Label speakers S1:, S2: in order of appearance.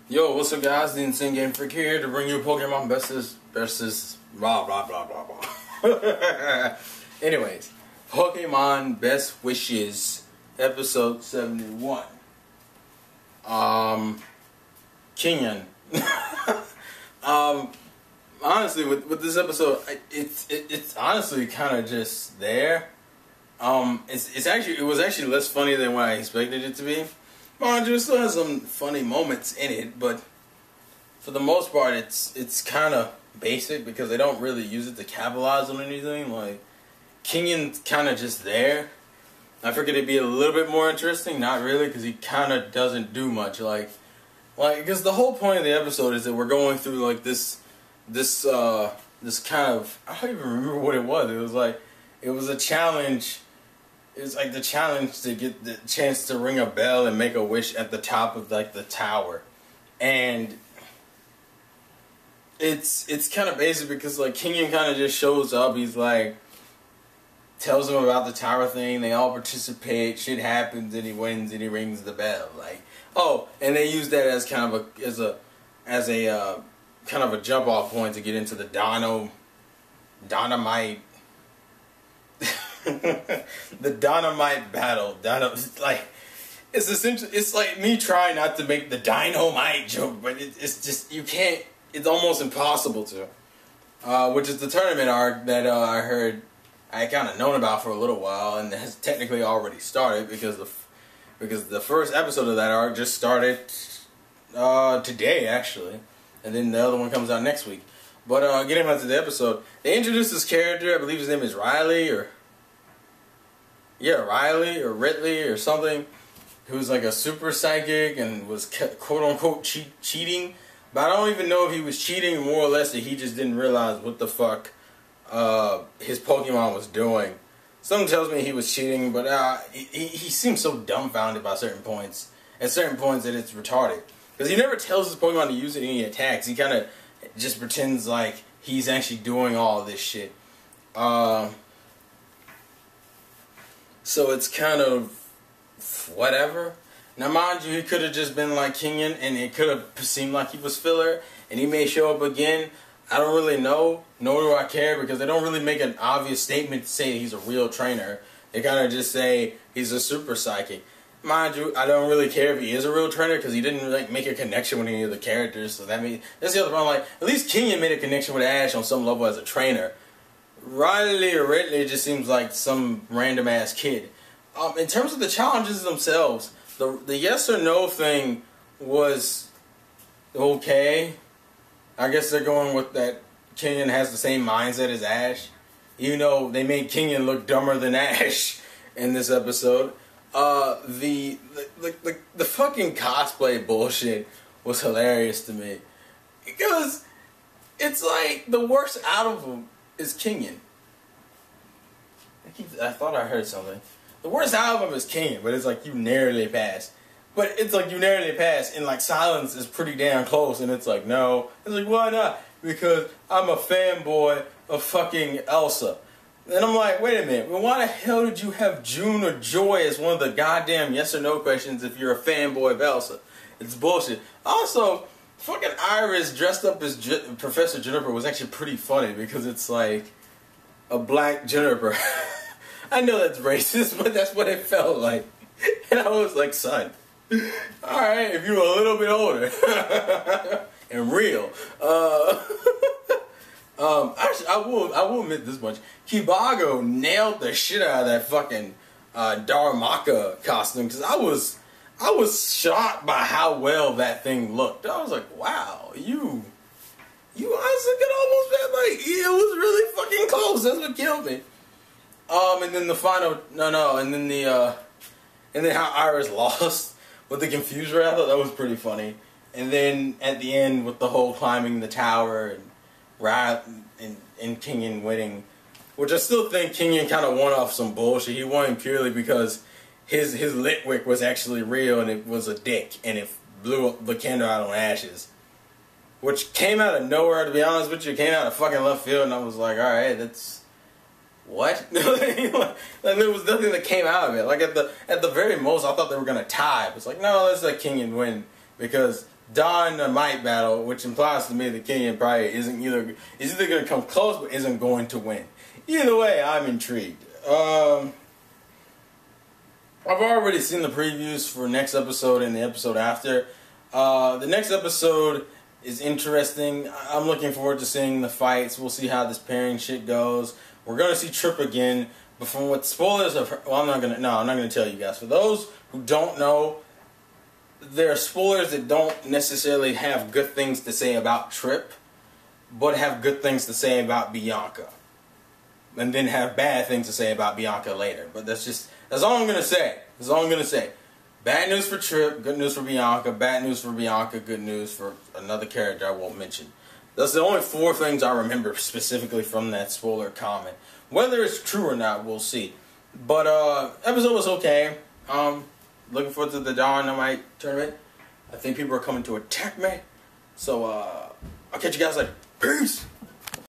S1: Yo, what's up guys, TheInsaneGamefreak here to bring you Pokemon versus blah blah blah blah blah. Anyways, Pokemon Best Wishes, episode 71. Kenyan. Honestly, with this episode, it's honestly kind of just there. It was actually less funny than what I expected it to be. Mind you, it still has some funny moments in it, but for the most part, it's kind of basic because they don't really use it to capitalize on anything. Like, Kenyan's kind of just there. I figured it'd be a little bit more interesting, not really, because he kind of doesn't do much. Like, because the whole point of the episode is that we're going through like this kind of, I don't even remember what it was. It was a challenge. It's like the challenge to get the chance to ring a bell and make a wish at the top of like the tower, and it's kind of basic because like Kenyan kind of just shows up. He's like tells them about the tower thing. They all participate. Shit happens, and he wins, and he rings the bell. Like, oh, and they use that as kind of a kind of a jump off point to get into the DONAMITE. The DONAMITE battle. It's essentially, it's like me trying not to make the dynamite joke, but it's just, you can't, it's almost impossible to. Which is the tournament arc that I heard, I kind of known about for a little while, and has technically already started because the first episode of that arc just started today actually, and then the other one comes out next week. But getting back to the episode, they introduced this character. I believe his name is Riley or Ridley or something, who's like a super psychic and was quote unquote cheating. But I don't even know if he was cheating, more or less that he just didn't realize what the fuck his Pokemon was doing. Something tells me he was cheating, but he seems so dumbfounded by certain points. At certain points that it's retarded. Because he never tells his Pokemon to use any attacks. He kind of just pretends like he's actually doing all this shit. So it's kind of whatever. Now, mind you, he could have just been like Kenyan, and it could have seemed like he was filler, and he may show up again. I don't really know, nor do I care, because they don't really make an obvious statement to say he's a real trainer. They kind of just say he's a super psychic. Mind you, I don't really care if he is a real trainer, because he didn't like make a connection with any of the characters. So that's the other problem. Like, at least Kenyan made a connection with Ash on some level as a trainer. Riley or Ridley just seems like some random ass kid. In terms of the challenges themselves, the yes or no thing was okay. I guess they're going with that Kenyan has the same mindset as Ash, even though they made Kenyan look dumber than Ash in this episode. The fucking cosplay bullshit was hilarious to me, because it's like the worst out of them is Kenyan. I thought I heard something. The worst out of them is Kenyan, but it's like you narrowly pass. But it's like you narrowly pass, and like silence is pretty damn close, and it's like no. It's like, why not? Because I'm a fanboy of fucking Elsa. And I'm like, wait a minute, well, why the hell did you have June or Joy as one of the goddamn yes or no questions if you're a fanboy of Elsa? It's bullshit. Also, fucking Iris dressed up as Professor Juniper was actually pretty funny, because it's like a black Juniper. I know that's racist, but that's what it felt like. And I was like, son, alright, if you were a little bit older and real. Actually, I will admit this much. Kibago nailed the shit out of that fucking Darumaka costume, because I was shocked by how well that thing looked. I was like, wow, you honestly could almost bet, like, it was really fucking close. That's what killed me. And then the final, and then how Iris lost with the confuser, I thought that was pretty funny. And then at the end with the whole climbing the tower and Kenyan winning, which I still think Kenyan kind of won off some bullshit. He won purely because his Litwick was actually real, and it was a dick, and it blew the candle out on Ash's. Which came out of nowhere, to be honest with you. It came out of fucking left field, and I was like, alright, that's... what? Like, there was nothing that came out of it. Like, at the very most, I thought they were going to tie. It's like, no, let's let Kenyan win. Because DONAMITE battle, which implies to me that Kenyan probably is either going to come close but isn't going to win. Either way, I'm intrigued. I've already seen the previews for next episode and the episode after. The next episode is interesting. I'm looking forward to seeing the fights. We'll see how this pairing shit goes. We're gonna see Trip again. But from what spoilers of, well, I'm not gonna tell you guys. For those who don't know, there are spoilers that don't necessarily have good things to say about Trip, but have good things to say about Bianca, and then have bad things to say about Bianca later. But that's all I'm gonna say. That's all I'm gonna say. Bad news for Trip, good news for Bianca. Bad news for Bianca, good news for another character I won't mention. That's the only 4 things I remember specifically from that spoiler comment. Whether it's true or not, we'll see. But episode was okay. Looking forward to the DONAMITE tournament. I think people are coming to attack me. So I'll catch you guys later. Peace!